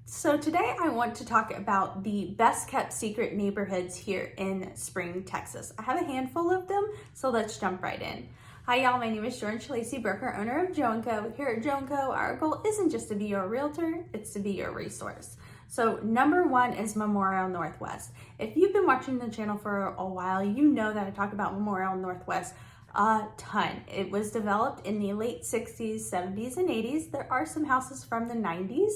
So today I want to talk about the best kept secret neighborhoods here in Spring, Texas. I have a handful of them, so let's jump right in. Hi y'all, my name is 𝗛𝗘𝗟𝗟𝗢, broker owner of 𝗛𝗡𝗟𝗟𝗢. Here at 𝗛𝗡𝗟𝗟𝗢, our goal isn't just to be your realtor, it's to be your resource. So number one is Memorial Northwest. If you've been watching the channel for a while, you know that I talk about Memorial Northwest a ton. It was developed in the late 60s, 70s, and 80s. There are some houses from the 90s,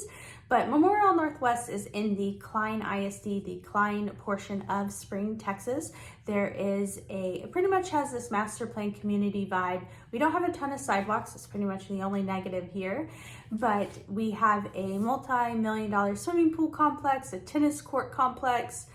but Memorial Northwest is in the Klein ISD, the Klein portion of Spring, Texas. There is it pretty much has this master plan community vibe. We don't have a ton of sidewalks. It's pretty much the only negative here, but we have a multi-million-dollar swimming pool complex, a tennis court complex.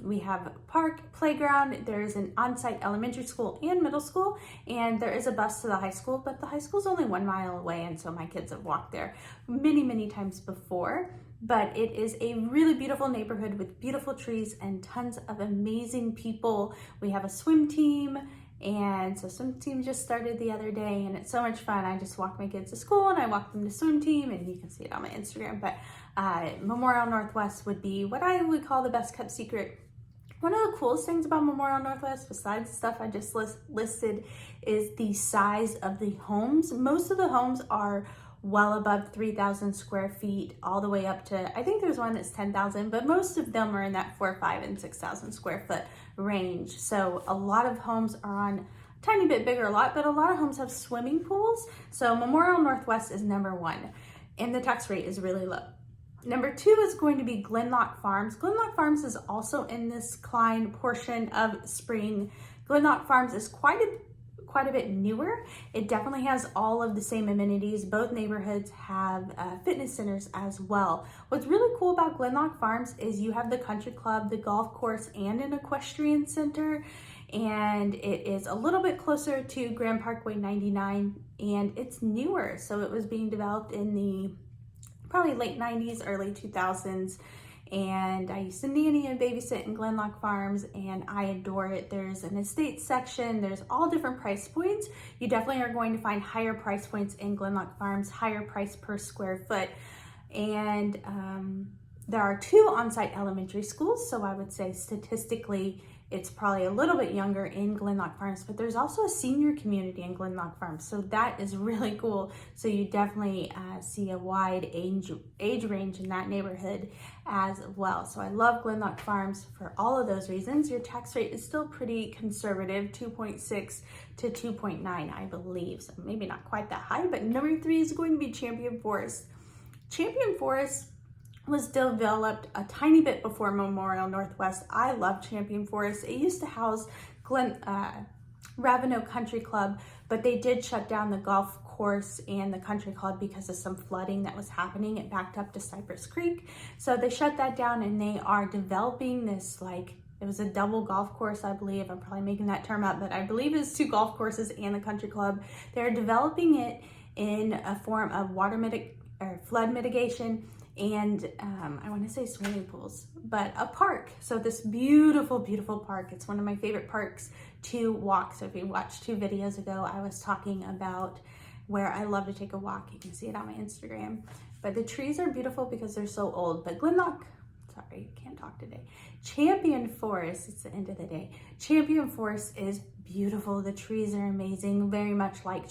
We have a park, playground, there's an on-site elementary school and middle school, and there is a bus to the high school, but the high school is only 1 mile away, and so my kids have walked there many times before. But it is a really beautiful neighborhood with beautiful trees and tons of amazing people. We have a swim team, and so swim team just started the other day, and it's so much fun. I just walk my kids to school and I walk them to swim team, and you can see it on my Instagram. But Memorial Northwest would be what I would call the best kept secret. One of the coolest things about Memorial Northwest, besides the stuff I just listed, is the size of the homes. Most of the homes are well above 3,000 square feet, all the way up to, I think there's one that's 10,000, but most of them are in that 4,000, 5,000, and 6,000 square foot range. So a lot of homes are on a tiny bit bigger lot, but a lot of homes have swimming pools. So Memorial Northwest is number one, and the tax rate is really low. Number two is going to be Glenlock Farms. Glenlock Farms is also in this Klein portion of Spring. Glenlock Farms is quite a bit newer. It definitely has all of the same amenities. Both neighborhoods have fitness centers as well. What's really cool about Glenlock Farms is you have the country club, the golf course, and an equestrian center, and it is a little bit closer to Grand Parkway 99, and it's newer. So it was being developed in the probably late 90s, early 2000s. And I used to nanny and babysit in Glenlock Farms, and I adore it. There's an estate section, there's all different price points. You definitely are going to find higher price points in Glenlock Farms, higher price per square foot. And there are 2 on-site elementary schools, so I would say statistically it's probably a little bit younger in Glenlock Farms, but there's also a senior community in Glenlock Farms, so that is really cool. So you definitely see a wide age range in that neighborhood as well. So I love Glenlock Farms for all of those reasons. Your tax rate is still pretty conservative, 2.6 to 2.9, I believe. So maybe not quite that high, but number 3 is going to be Champion Forest. Champion Forest was developed a tiny bit before Memorial Northwest. I love Champion Forest. It used to house Raveno Country Club, but they did shut down the golf course and the country club because of some flooding that was happening. It backed up to Cypress Creek. So they shut that down, and they are developing this, like, it was a double golf course, I believe. I'm probably making that term up, but I believe it's 2 golf courses and the country club. They're developing it in a form of flood mitigation, and I want to say swimming pools, but a park. So this beautiful park, it's one of my favorite parks to walk. So if you watched 2 videos ago, I was talking about where I love to take a walk. You can see it on my Instagram. But the trees are beautiful because they're so old. But can't talk today. Champion Forest, it's the end of the day. Champion Forest is beautiful. The trees are amazing, very much like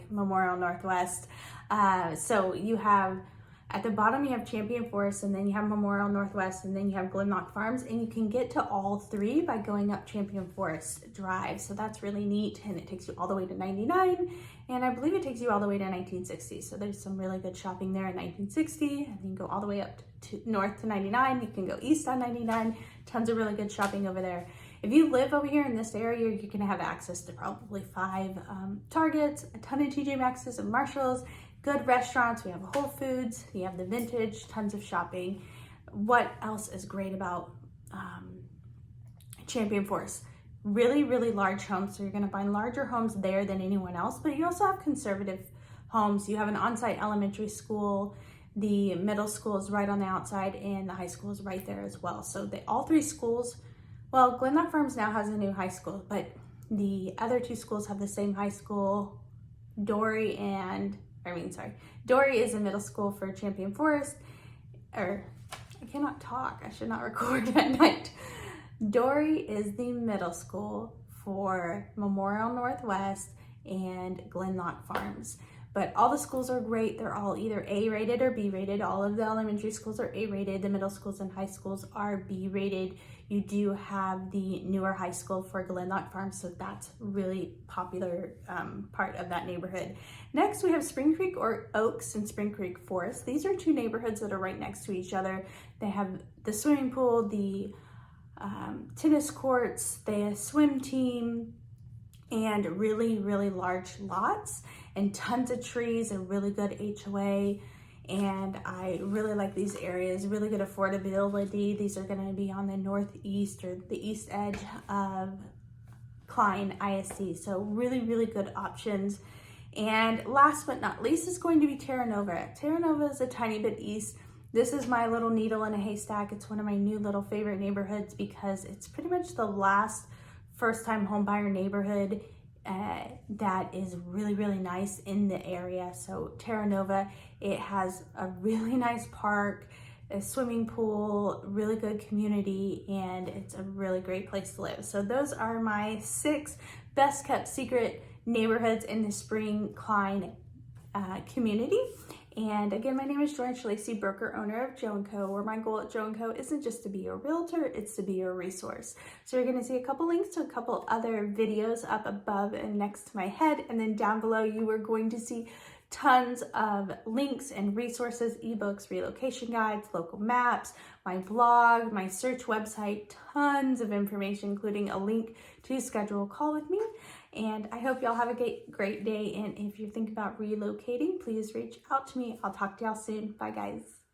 Memorial Northwest. So you have, at the bottom you have Champion Forest, and then you have Memorial Northwest, and then you have Glenlock Farms, and you can get to all 3 by going up Champion Forest Drive. So that's really neat, and it takes you all the way to 99, and I believe it takes you all the way to 1960. So there's some really good shopping there in 1960, and you can go all the way up to north to 99. You can go east on 99. Tons of really good shopping over there. If you live over here in this area, you're gonna have access to probably 5 Targets, a ton of TJ Maxx's and Marshalls, good restaurants. We have Whole Foods, you have the Vintage, tons of shopping. What else is great about Champion Forest? Really large homes. So you're gonna find larger homes there than anyone else, but you also have conservative homes. You have an on-site elementary school, the middle school is right on the outside, and the high school is right there as well. So all 3 schools, well, Glenlock Farms now has a new high school, but the other 2 schools have the same high school. Dory and Dory is a middle school for Champion Forest, I cannot talk, I should not record at night. Dory is the middle school for Memorial Northwest and Glenlock Farms. But all the schools are great. They're all either A rated or B rated. All of the elementary schools are A rated. The middle schools and high schools are B rated. You do have the newer high school for Glenlock Farms, so that's really popular part of that neighborhood. Next, we have Spring Creek or Oaks and Spring Creek Forest. These are two neighborhoods that are right next to each other. They have the swimming pool, the tennis courts, the swim team, and really, really large lots and tons of trees and really good HOA. And I really like these areas, really good affordability. These are going to be on the northeast or the east edge of Klein ISD. So really, really good options. And last but not least is going to be Terra Nova. Terra Nova is a tiny bit east. This is my little needle in a haystack. It's one of my new little favorite neighborhoods because it's pretty much the last first-time homebuyer neighborhood that is really, really nice in the area. So Terra Nova, it has a really nice park, a swimming pool, really good community, and it's a really great place to live. So those are my 6 best kept secret neighborhoods in the Spring Klein community. And again, my name is 𝗔𝗓𝗟𝗟𝗢𝗓, broker, owner of 𝗛𝗓𝗟𝗓𝗢, where my goal at 𝗛𝗓𝗓𝗢 isn't just to be your realtor, it's to be your resource. So you're going to see a couple links to a couple other videos up above and next to my head, and then down below you are going to see tons of links and resources, ebooks, relocation guides, local maps, my blog, my search website, tons of information, including a link to schedule a call with me. And I hope y'all have a great day. And if you think about relocating, please reach out to me. I'll talk to y'all soon. Bye, guys.